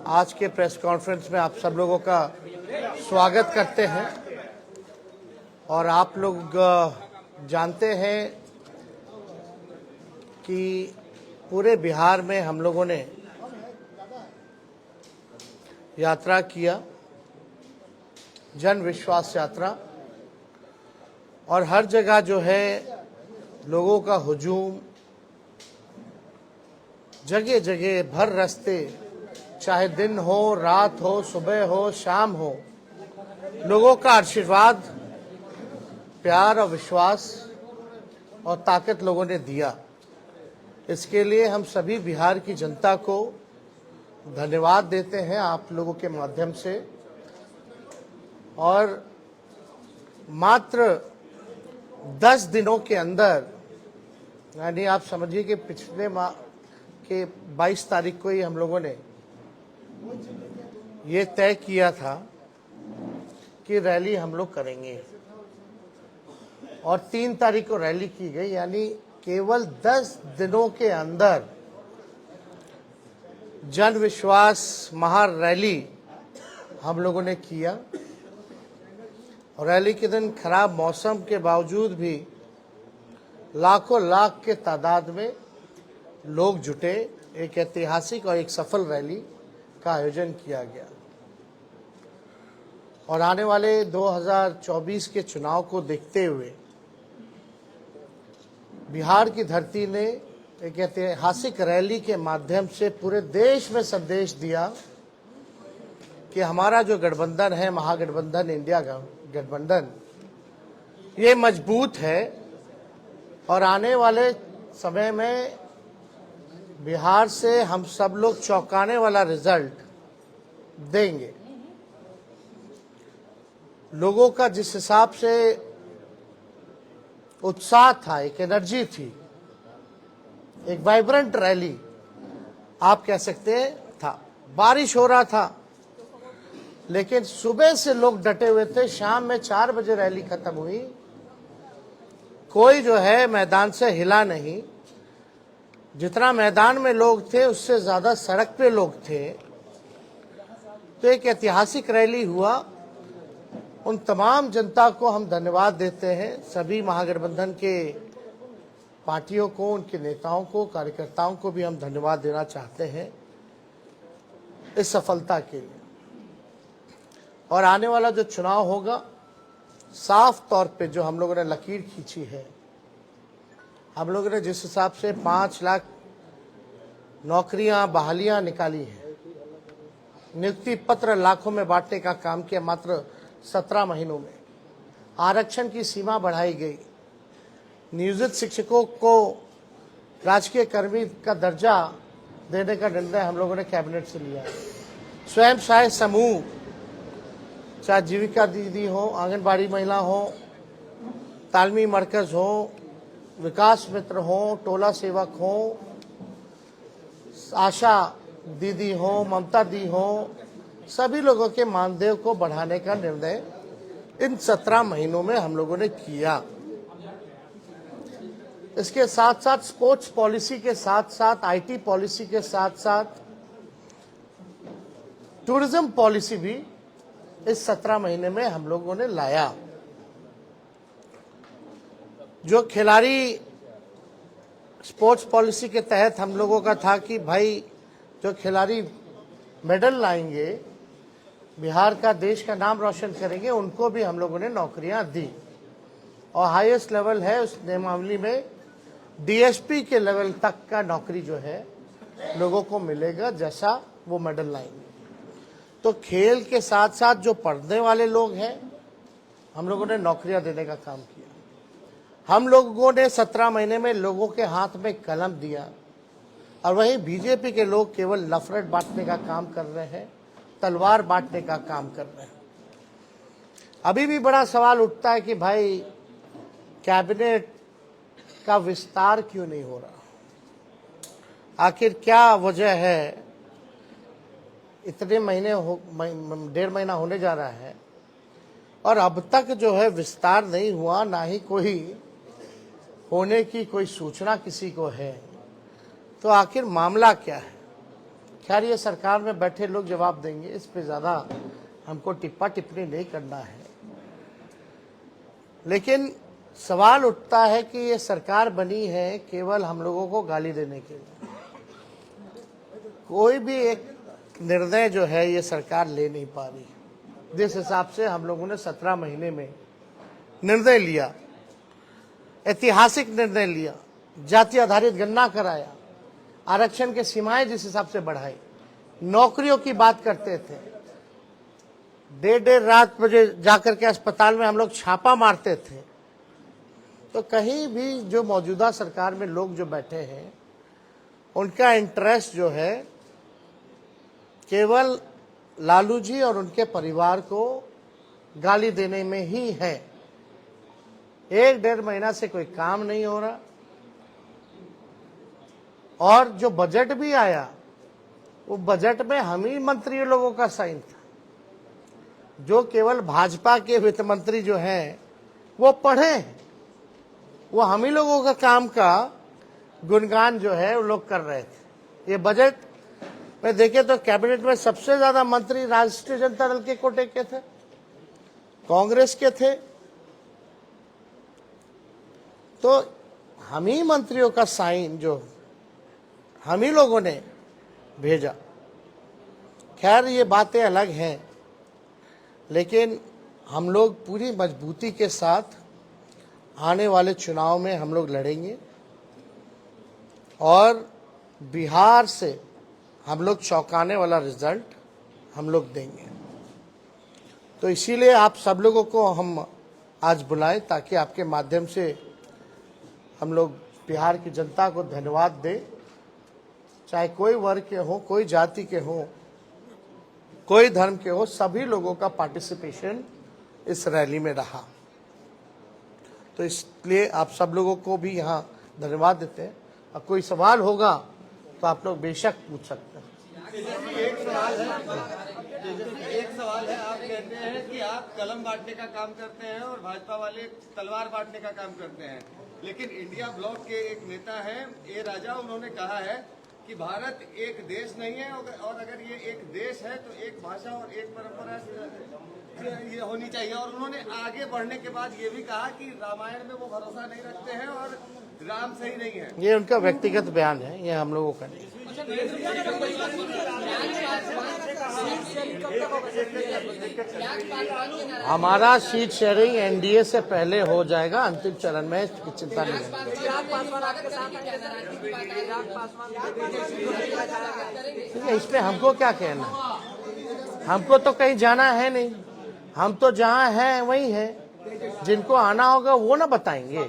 आज के press conference में आप सब लोगों का स्वागत करते हैं। और आप लोग जानते हैं कि पूरे बिहार में हम लोगों ने यात्रा किया, जन विश्वास यात्रा, और हर जगह जो है लोगों का हुजूम, जगह जगह भर रास्ते, चाहे दिन हो, रात हो, सुबह हो, शाम हो, लोगों का आशीर्वाद, प्यार और विश्वास और ताकत लोगों ने दिया। इसके लिए हम सभी बिहार की जनता को धन्यवाद देते हैं आप लोगों के माध्यम से। और मात्र 10 दिनों के अंदर, यानी आप समझिए कि पिछले माह के 22 तारीख को ही हम लोगों ने ये तय किया था कि रैली हम लोग करेंगे, और 3 तारीख को रैली की गई। यानी केवल 10 दिनों के अंदर जन विश्वास महारैली हम लोगों ने किया। और रैली के दिन खराब मौसम के बावजूद भी लाखों लाख के तादाद में लोग जुटे। एक ऐतिहासिक और एक सफल रैली का आयोजन किया गया। और आने वाले 2024 के चुनाव को देखते हुए बिहार की धरती ने एक ऐतिहासिक रैली के माध्यम से पूरे देश में संदेश दिया कि हमारा जो गठबंधन है, महागठबंधन, इंडिया गठबंधन, ये मजबूत है और आने वाले समय में बिहार से हम सब लोग चौंकाने वाला रिजल्ट देंगे। लोगों का जिस हिसाब से उत्साह था, एक एनर्जी थी, एक वाइब्रेंट रैली आप कह सकते हैं था। बारिश हो रहा था लेकिन सुबह से लोग डटे हुए थे। शाम में 4 बजे रैली खत्म हुई, कोई जो है मैदान से हिला नहीं। जितना मैदान में लोग थे उससे ज्यादा सड़क पे लोग थे। तो एक ऐतिहासिक रैली हुआ। उन तमाम जनता को हम धन्यवाद देते हैं, सभी महागठबंधन के पार्टियों को, उनके नेताओं को, कार्यकर्ताओं को भी हम धन्यवाद देना चाहते हैं इस सफलता के लिए। और आने वाला जो चुनाव होगा, साफ तौर पे जो हम लोगों ने लकीर खींची है, हम लोगों ने जिस हिसाब से 5 लाख नौकरियां, बहालियां निकाली है, नियुक्ति पत्र लाखों में बांटने का काम किया मात्र 17 महीनों में, आरक्षण की सीमा बढ़ाई गई, नियोजित शिक्षकों को राजकीय कर्मी का दर्जा देने का निर्णय हम लोगों ने कैबिनेट से लिया है। स्वयं सहायता समूह, चाहे जीविका दीदी हो, आंगनबाड़ी महिला हो, तालमी मरकज हो, विकास मित्र हो, टोला सेवक हो, आशा दीदी हो, ममता दी हो, सभी लोगों के मानदेय को बढ़ाने का निर्णय इन 17 महीनों में हम लोगों ने किया। इसके साथ साथ स्पोर्ट्स पॉलिसी के साथ साथ, आईटी पॉलिसी के साथ साथ टूरिज्म पॉलिसी भी इस 17 महीने में हम लोगों ने लाया। जो खिलाड़ी स्पोर्ट्स पॉलिसी के तहत हम लोगों का था कि भाई जो खिलाड़ी मेडल लाएंगे, बिहार का, देश का नाम रोशन करेंगे, उनको भी हम लोगों ने नौकरियां दी। और हाईएस्ट लेवल है उस नियमावली में डीएसपी के लेवल तक का नौकरी जो है लोगों को मिलेगा, जैसा वो मेडल लाएंगे। तो खेल के साथ साथ जो पढ़ने वाले लोग हैं, हम लोगों ने नौकरियां देने का काम किया। हम लोगों ने 17 महीने में लोगों के हाथ में कलम दिया। और वहीं बीजेपी के लोग केवल नफरत बांटने का काम कर रहे हैं, तलवार बांटने का काम कर रहे हैं। अभी भी बड़ा सवाल उठता है कि भाई कैबिनेट का विस्तार क्यों नहीं हो रहा, आखिर क्या वजह है। इतने महीने 1.5 महीना होने जा रहा है और अब तक जो है विस्तार नहीं हुआ, ना ही कोई होने की कोई सूचना किसी को है। तो आखिर मामला क्या है? खैर ये सरकार में बैठे लोग जवाब देंगे, इस पे ज़्यादा हमको टिप्पणी नहीं करना है। लेकिन सवाल उठता है कि ये सरकार बनी है केवल हम लोगों को गाली देने के लिए। कोई भी एक निर्णय जो है ये सरकार ले नहीं पा रही। जिस हिसाब से हम लोगों ने 17 महीने में निर्णय लिया, ऐतिहासिक निर्णय लिया, जाति आधारित गणना कराया, आरक्षण के सीमाएं जिस हिसाब से बढ़ाई, नौकरियों की बात करते थे, देर रात बजे जाकर के अस्पताल में हम लोग छापा मारते थे, तो कहीं भी जो मौजूदा सरकार में लोग जो बैठे हैं उनका इंटरेस्ट जो है केवल लालू जी और उनके परिवार को गाली देने में ही है। 1-1.5 महीना से कोई काम नहीं हो रहा, और जो बजट भी आया वो बजट में हम ही मंत्री लोगों का साइन था। जो केवल भाजपा के वित्त मंत्री जो हैं वो पढ़े हैं, वो हम ही लोगों का काम का गुणगान जो है वो लोग कर रहे थे। ये बजट में देखे तो कैबिनेट में सबसे ज्यादा मंत्री राष्ट्रीय जनता दल के कोटे के थे, कांग्रेस के थे, तो हम ही मंत्रियों का साइन जो हम ही लोगों ने भेजा। खैर ये बातें अलग हैं, लेकिन हम लोग पूरी मजबूती के साथ आने वाले चुनाव में हम लोग लड़ेंगे और बिहार से हम लोग चौंकाने वाला रिजल्ट हम लोग देंगे। तो इसीलिए आप सब लोगों को हम आज बुलाएं ताकि आपके माध्यम से हम लोग बिहार की जनता को धन्यवाद दें। चाहे कोई वर्ग के हो, कोई जाति के हो, कोई धर्म के हो, सभी लोगों का पार्टिसिपेशन इस रैली में रहा। तो इसलिए आप सब लोगों को भी यहाँ धन्यवाद देते हैं। अब कोई सवाल होगा तो आप लोग बेशक पूछ सकते हैं। एक सवाल है, आप कहते हैं कि आप कलम बांटने का काम करते हैं और भाजपा वाले तलवार बांटने का काम करते हैं, लेकिन इंडिया ब्लॉक के एक नेता हैं ए राजा, उन्होंने कहा है कि भारत एक देश नहीं है और अगर ये एक देश है तो एक भाषा और एक परंपरा ये होनी चाहिए। और उन्होंने आगे बढ़ने के बाद ये भी कहा कि रामायण में वो भरोसा नहीं रखते हैं और राम सही नहीं है। ये उनका व्यक्तिगत बयान है, ये हम लोगों का नहीं। हमारा सीट शेयरिंग एनडीए से पहले हो जाएगा, अंतिम चरण में चिंता नहीं है। इसमें हमको क्या कहना, हमको तो कहीं जाना है नहीं, हम तो जहाँ हैं वही हैं। जिनको आना होगा वो ना बताएंगे,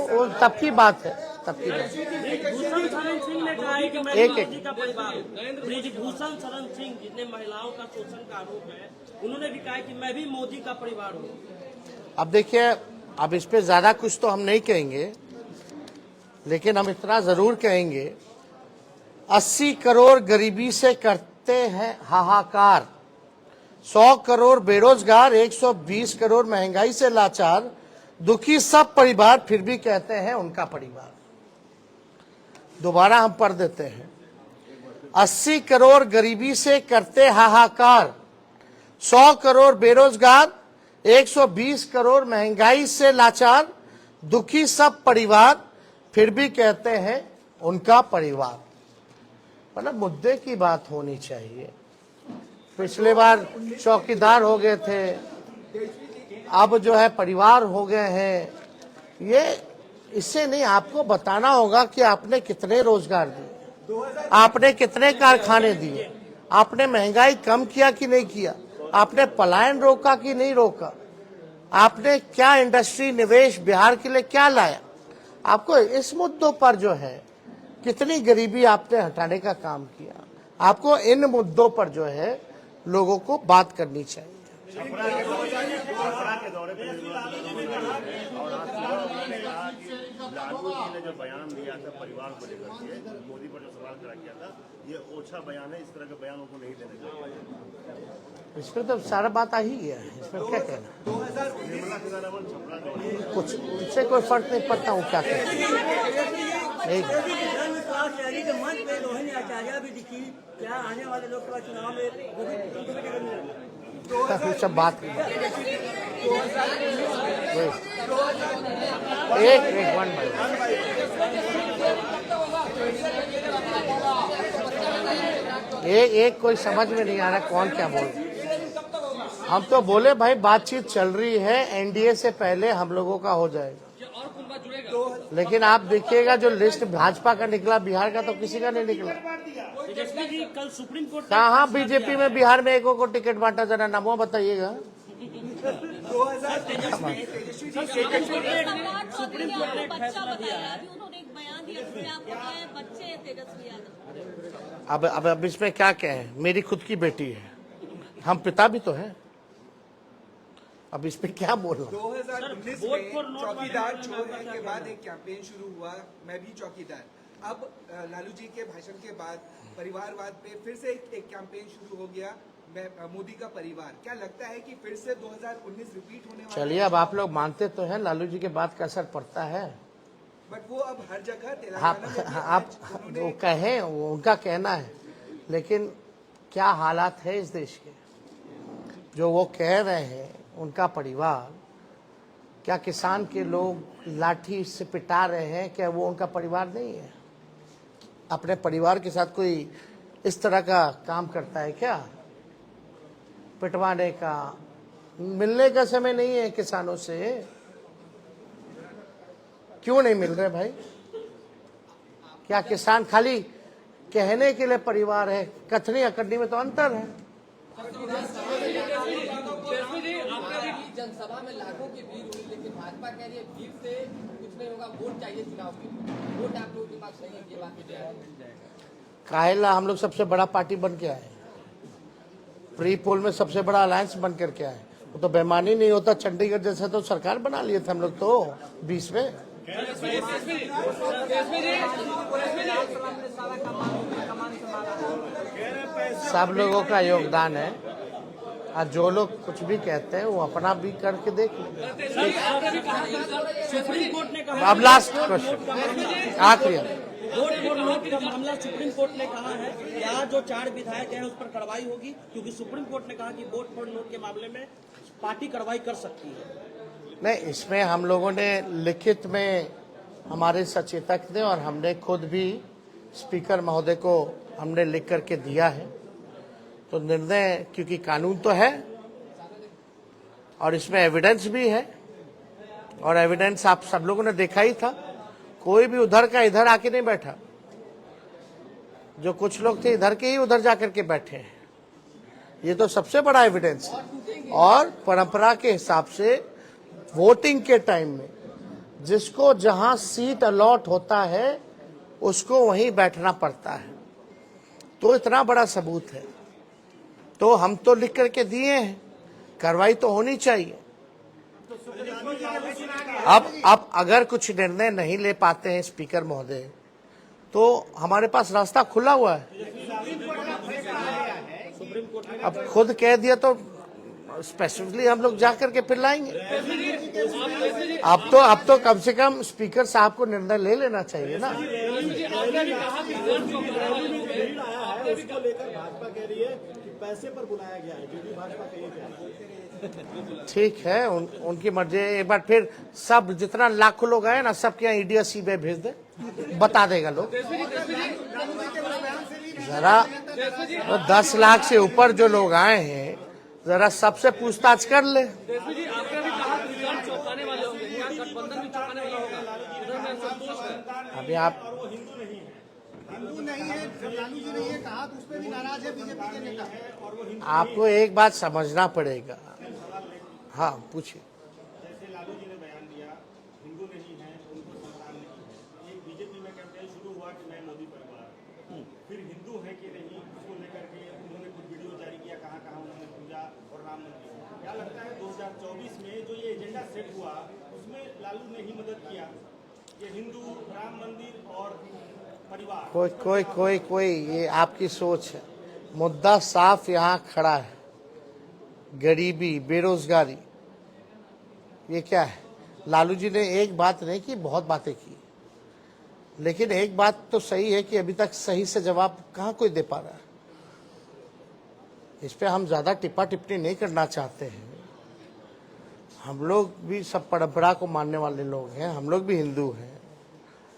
वो तब की बात है, तब की बात। ब्रिजभूषण शरण सिंह ने कहा है कि मैं भी मोदी का परिवार हूँ। ब्रिजभूषण शरण सिंह जितने महिलाओं का शोषण का आरोप है, उन्होंने भी कहा कि मैं भी मोदी का परिवार हूँ। अब देखिए, अब इस पे ज्यादा कुछ तो हम नहीं कहेंगे, लेकिन हम इतना जरूर कहेंगे 80 करोड़ गरीबी से करते हैं हाहाकार, 100 करोड़ बेरोजगार, 120 करोड़ महंगाई से लाचार, दुखी सब परिवार फिर भी कहते हैं उनका परिवार। दोबारा हम पढ़ देते हैं, 80 करोड़ गरीबी से करते हाहाकार, 100 करोड़ बेरोजगार, 120 करोड़ महंगाई से लाचार, दुखी सब परिवार फिर भी कहते हैं उनका परिवार। मतलब मुद्दे की बात होनी चाहिए। पिछले बार चौकीदार हो गए थे, अब जो है परिवार हो गए हैं। ये इससे नहीं, आपको बताना होगा कि आपने कितने रोजगार दिए, आपने कितने कारखाने दिए, आपने महंगाई कम किया कि नहीं किया, आपने पलायन रोका कि नहीं रोका, आपने क्या इंडस्ट्री निवेश बिहार के लिए क्या लाया। आपको इस मुद्दों पर जो है कितनी गरीबी आपने हटाने का काम किया, आपको इन मुद्दों पर जो है लोगों को बात करनी चाहिए। लालू जी ने जो बयान दिया था परिवार को लेकर के, मोदी पर जो सवाल खड़ा किया था, ये ओछा बयान है, इस तरह के बयानों को नहीं देना चाहिए। इस पर तो सारा बात आ ही गया है, इसमें क्या कहना। निर्मला सीतारमण छपरा कुछ इससे कोई फर्क नहीं पड़ता हूँ क्या कहना। धर्मस्वराज रैली के मंच में रोहिणी आचार्य भी दिखी। क्या आने वाले लोकसभा चुनाव में वो भी उनको भी टिकट मिलेगा? सब बात एक वन एक कोई समझ में नहीं आ रहा कौन क्या बोल रहा। हम तो बोले भाई बातचीत चल रही है, एनडीए से पहले हम लोगों का हो जाएगा। लेकिन आप देखिएगा जो लिस्ट भाजपा का निकला, बिहार का तो किसी का नहीं निकला। तेजस्वी जी कल सुप्रीम कोर्ट ने कहाँ बीजेपी में बिहार में एको को टिकट बांटा, जरा नामों बताइएगा। सुप्रीम कोर्ट ने एक फैसला दिया है। अभी उन्होंने एक बयान दिया जिसमें आपको क्या है, बच्चे हैं तेजस्वी यादव। अब इसमें क्या कहें, मेरी खुद की बेटी है, हम पिता भी तो हैं। अब इस पे क्या बोल रहा हूँ। 2019 में चौकीदार चोर है के बाद एक कैंपेन शुरू हुआ, मैं भी चौकीदार। अब लालू जी के भाषण के बाद परिवारवाद पे फिर से एक कैंपेन शुरू हो गया, मोदी का परिवार। क्या लगता है कि फिर से 2019 रिपीट होने वाला? चलिए, अब आप लोग मानते तो हैं लालू जी के बात का असर पड़ता है, बट वो अब हर जगह तेलंगाना आप वो कहें, वो उनका कहना है, लेकिन क्या हालात है इस देश के, जो वो कह रहे हैं उनका परिवार, क्या किसान के लोग लाठी से पिटा रहे हैं, क्या वो उनका परिवार नहीं है? अपने परिवार के साथ कोई इस तरह का काम करता है क्या? पिटवाने का, मिलने का समय नहीं है किसानों से। क्यों नहीं मिल रहे भाई? क्या किसान खाली कहने के लिए परिवार है? कथनी अकड़नी में तो अंतर है। जनसभा में लाखों की भीड़ हुई, लेकिन भाजपा कह रही है भीड़ से कुछ नहीं होगा, वोट चाहिए चुनाव में। वोट आप लोग दिमाग सही है, ये बात काहेला हम लोग सबसे बड़ा पार्टी बन के आए, प्री पोल में सबसे बड़ा अलायंस बन करके आए। वो तो बेमानी नहीं होता, चंडीगढ़ जैसा तो सरकार बना लिए थे हम लोग तो 20 में। सब लोगों का योगदान है, और जो लोग कुछ भी कहते हैं वो अपना भी करके देख लें। सुप्रीम कोर्ट ने कहा, अब लास्ट क्वेश्चन, आखिरी। वोट फॉर नोट का मामला सुप्रीम कोर्ट ने कहा है या जो 4 विधायक हैं उस पर कार्रवाई होगी, क्योंकि सुप्रीम कोर्ट ने कहा कि वोट फॉर नोट के मामले में पार्टी कार्रवाई कर सकती है। नहीं, इसमें हम लोगों ने लिखित में हमारे सचेतक ने और हमने खुद भी स्पीकर महोदय को हमने लिख करके दिया है। तो निर्णय, क्योंकि कानून तो है और इसमें एविडेंस भी है, और एविडेंस आप सब लोगों ने देखा ही था। कोई भी उधर का इधर आके नहीं बैठा, जो कुछ लोग थे इधर के ही उधर जाकर के बैठे हैं। ये तो सबसे बड़ा एविडेंस है। और परंपरा के हिसाब से वोटिंग के टाइम में जिसको जहां सीट अलॉट होता है उसको वहीं बैठना पड़ता है। तो इतना बड़ा सबूत है, तो हम तो लिख करके दिए हैं, कार्रवाई तो होनी चाहिए। अब अगर कुछ निर्णय नहीं ले पाते हैं स्पीकर महोदय, तो हमारे पास रास्ता खुला हुआ है। अब खुद कह दिया तो स्पेसिफिकली हम लोग जा करके फिर लाएंगे। अब तो कम से कम स्पीकर साहब को निर्णय ले लेना चाहिए ना। उसको लेकर भाजपा कह रही है कि पैसे पर बुलाया गया है, क्योंकि भाजपा का ये कहना है। ठीक है, उनकी मर्जी। एक बार फिर सब जितना लाखों लोग आए ना, सबके यहाँ ईडी सीबीआई भेज दे, बता देगा लोग। जरा 10 लाख से ऊपर जो लोग आए हैं, जरा सबसे पूछताछ कर ले। अभी आप हिंदू नहीं है, लालू जी ने ये कहा तो उस पर भी नाराज है बीजेपी के नेता। आपको एक बात समझना पड़ेगा। हाँ, पूछिए। जैसे लालू जी ने बयान दिया, हिंदू नहीं है, उनको संतान नहीं है। एक बीजेपी में कैंपेन शुरू हुआ कि मैं मोदी परिवार, फिर हिंदू है कि नहीं, उसको लेकर के उन्होंने कुछ वीडियो जारी किया, कहाँ कहाँ उन्होंने पूजा और राम मंदिर। क्या लगता है 2024 में जो ये एजेंडा सेट हुआ उसमें लालू ने ही मदद किया, ये हिंदू, राम मंदिर और परिवार? कोई ये आपकी सोच है। मुद्दा साफ यहाँ खड़ा है, गरीबी, बेरोजगारी। ये क्या है? लालू जी ने एक बात नहीं की, बहुत बातें की। लेकिन एक बात तो सही है कि अभी तक सही से जवाब कहाँ कोई दे पा रहा है। इस पे हम ज्यादा टिप्पा टिप्पणी नहीं करना चाहते हैं। हम लोग भी सब परंपरा को मानने वाले लोग हैं, हम लोग भी हिंदू हैं,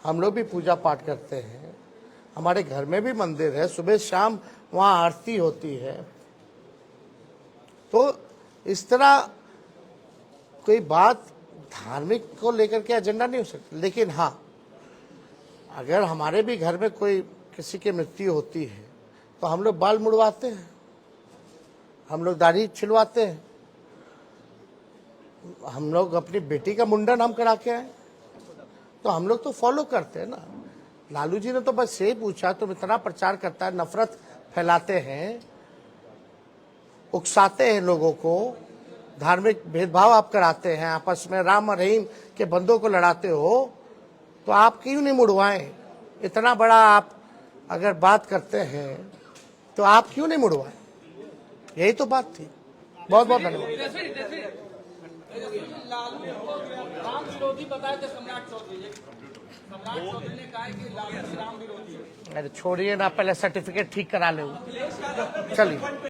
हम लोग भी पूजा पाठ करते हैं, हमारे घर में भी मंदिर है, सुबह शाम वहाँ आरती होती है। तो इस तरह कोई बात धार्मिक को लेकर के एजेंडा नहीं हो सकती। लेकिन हाँ, अगर हमारे भी घर में कोई किसी की मृत्यु होती है तो हम लोग बाल मुड़वाते हैं, हम लोग दाढ़ी छिलवाते हैं, हम लोग अपनी बेटी का मुंडन हम करा के आए, तो हम लोग तो फॉलो करते हैं ना। लालू जी ने तो बस यही पूछा, तुम इतना प्रचार करता है, नफरत फैलाते हैं, उकसाते हैं लोगों को, धार्मिक भेदभाव आप कराते हैं, आपस में राम और रहीम के बंदों को लड़ाते हो, तो आप क्यों नहीं मुड़वाएं? इतना बड़ा आप अगर बात करते हैं तो आप क्यों नहीं मुड़वाएं? यही तो बात थी। बहुत बहुत धन्यवाद। राम विरोधी बताए थे सम्राट चौधरी ने कहा है कि लालू राम विरोधी है। अरे छोड़िए ना, पहले सर्टिफिकेट ठीक करा ले। चलिए।